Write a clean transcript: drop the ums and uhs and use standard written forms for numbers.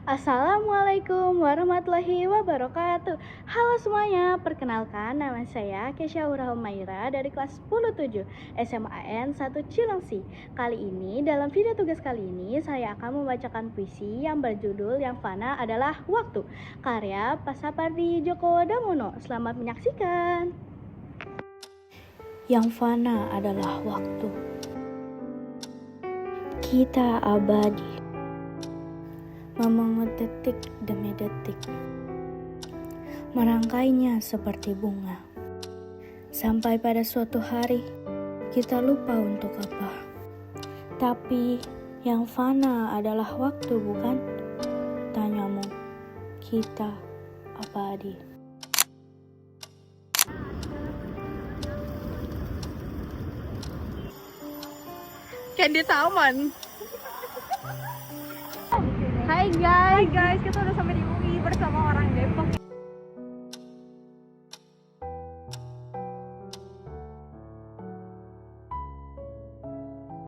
Assalamualaikum warahmatullahi wabarakatuh. Halo semuanya, perkenalkan nama saya Kesya Humaira dari kelas 107 SMAN 1 Cilengsi. Kali ini dalam video tugas kali ini saya akan membacakan puisi yang berjudul Yang Fana Adalah Waktu, karya Pak Sapardi Djoko Damono. Selamat menyaksikan. Yang fana adalah waktu. Kita abadi, memungut detik demi detik, merangkainya seperti bunga. Sampai pada suatu hari, kita lupa untuk apa. Tapi yang fana adalah waktu, bukan? Tanyamu, kita abadi. Candy Salmon. Hai guys, Hai guys, kita udah sampai di UI bersama orang Depok.